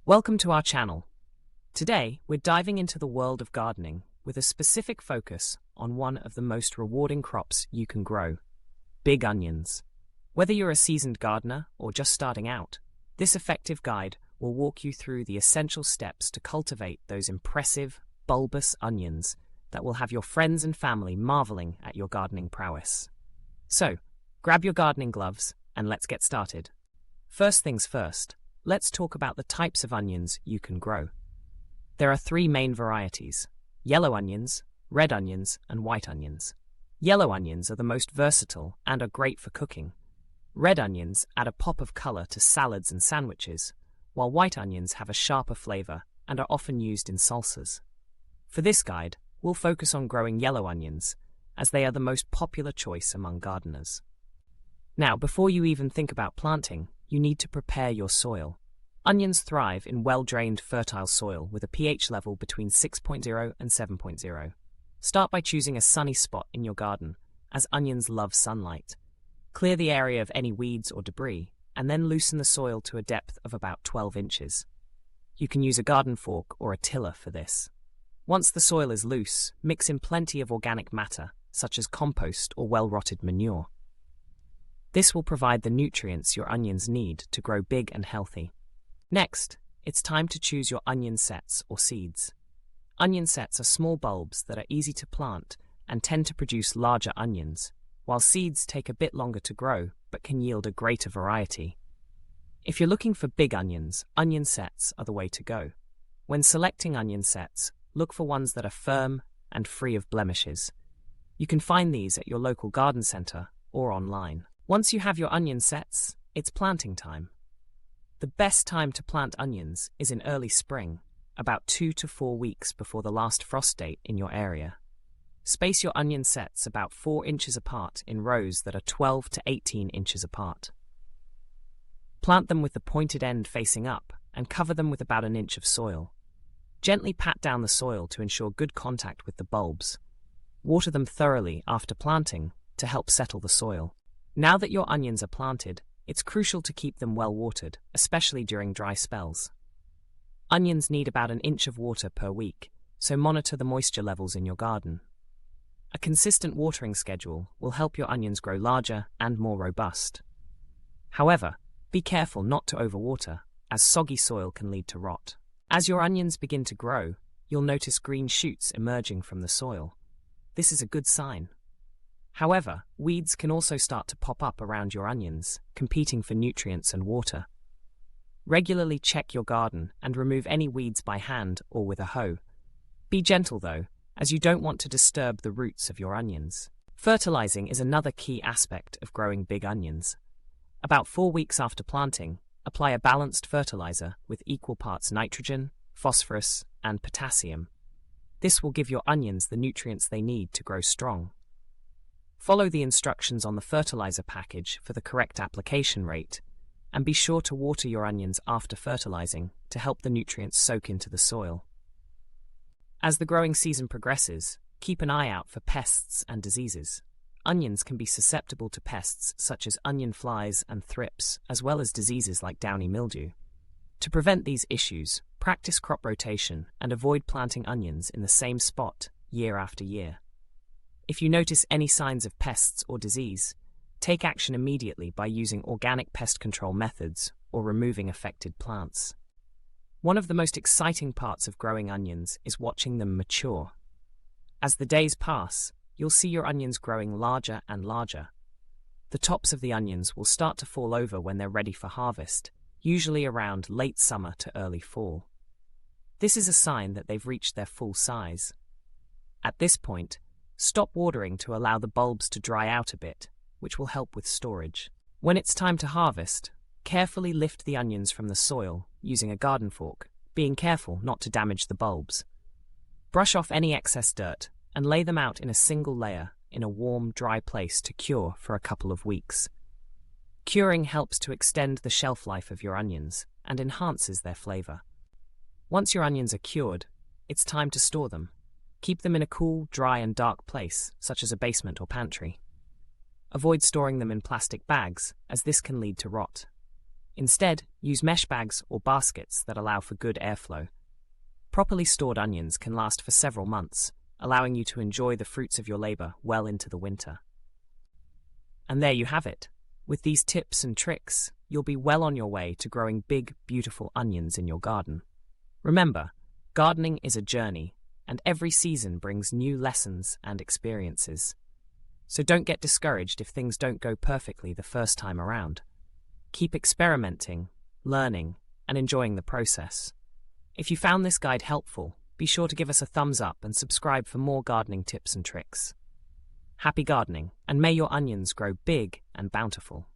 Welcome to our channel. Today, we're diving into the world of gardening with a specific focus on one of the most rewarding crops you can grow: big onions. Whether you're a seasoned gardener or just starting out, this effective guide will walk you through the essential steps to cultivate those impressive, bulbous onions that will have your friends and family marveling at your gardening prowess. So, grab your gardening gloves and let's get started. First things first, let's talk about the types of onions you can grow. There are three main varieties: yellow onions, red onions, and white onions. Yellow onions are the most versatile and are great for cooking. Red onions add a pop of color to salads and sandwiches, while white onions have a sharper flavor and are often used in salsas. For this guide, we'll focus on growing yellow onions, as they are the most popular choice among gardeners. Now, before you even think about planting, you need to prepare your soil. Onions thrive in well-drained, fertile soil with a pH level between 6.0 and 7.0. Start by choosing a sunny spot in your garden, as onions love sunlight. Clear the area of any weeds or debris, and then loosen the soil to a depth of about 12 inches. You can use a garden fork or a tiller for this. Once the soil is loose, mix in plenty of organic matter, such as compost or well-rotted manure. This will provide the nutrients your onions need to grow big and healthy. Next, it's time to choose your onion sets or seeds. Onion sets are small bulbs that are easy to plant and tend to produce larger onions, while seeds take a bit longer to grow but can yield a greater variety. If you're looking for big onions, onion sets are the way to go. When selecting onion sets, look for ones that are firm and free of blemishes. You can find these at your local garden center or online. Once you have your onion sets, it's planting time. The best time to plant onions is in early spring, about 2 to 4 weeks before the last frost date in your area. Space your onion sets about 4 inches apart in rows that are 12 to 18 inches apart. Plant them with the pointed end facing up and cover them with about an inch of soil. Gently pat down the soil to ensure good contact with the bulbs. Water them thoroughly after planting to help settle the soil. Now that your onions are planted, it's crucial to keep them well watered, especially during dry spells. Onions need about an inch of water per week, so monitor the moisture levels in your garden. A consistent watering schedule will help your onions grow larger and more robust. However, be careful not to overwater, as soggy soil can lead to rot. As your onions begin to grow, you'll notice green shoots emerging from the soil. This is a good sign. However, weeds can also start to pop up around your onions, competing for nutrients and water. Regularly check your garden and remove any weeds by hand or with a hoe. Be gentle though, as you don't want to disturb the roots of your onions. Fertilizing is another key aspect of growing big onions. About 4 weeks after planting, apply a balanced fertilizer with equal parts nitrogen, phosphorus, and potassium. This will give your onions the nutrients they need to grow strong. Follow the instructions on the fertilizer package for the correct application rate, and be sure to water your onions after fertilizing to help the nutrients soak into the soil. As the growing season progresses, keep an eye out for pests and diseases. Onions can be susceptible to pests such as onion flies and thrips, as well as diseases like downy mildew. To prevent these issues, practice crop rotation and avoid planting onions in the same spot year after year. If you notice any signs of pests or disease, take action immediately by using organic pest control methods or removing affected plants. One of the most exciting parts of growing onions is watching them mature. As the days pass, you'll see your onions growing larger and larger. The tops of the onions will start to fall over when they're ready for harvest, usually around late summer to early fall. This is a sign that they've reached their full size. At this point, stop watering to allow the bulbs to dry out a bit, which will help with storage. When it's time to harvest, carefully lift the onions from the soil using a garden fork, being careful not to damage the bulbs. Brush off any excess dirt and lay them out in a single layer in a warm, dry place to cure for a couple of weeks. Curing helps to extend the shelf life of your onions and enhances their flavor. Once your onions are cured, it's time to store them. Keep them in a cool, dry and dark place, such as a basement or pantry. Avoid storing them in plastic bags, as this can lead to rot. Instead, use mesh bags or baskets that allow for good airflow. Properly stored onions can last for several months, allowing you to enjoy the fruits of your labor well into the winter. And there you have it. With these tips and tricks, you'll be well on your way to growing big, beautiful onions in your garden. Remember, gardening is a journey, and every season brings new lessons and experiences. So don't get discouraged if things don't go perfectly the first time around. Keep experimenting, learning, and enjoying the process. If you found this guide helpful, be sure to give us a thumbs up and subscribe for more gardening tips and tricks. Happy gardening, and may your onions grow big and bountiful.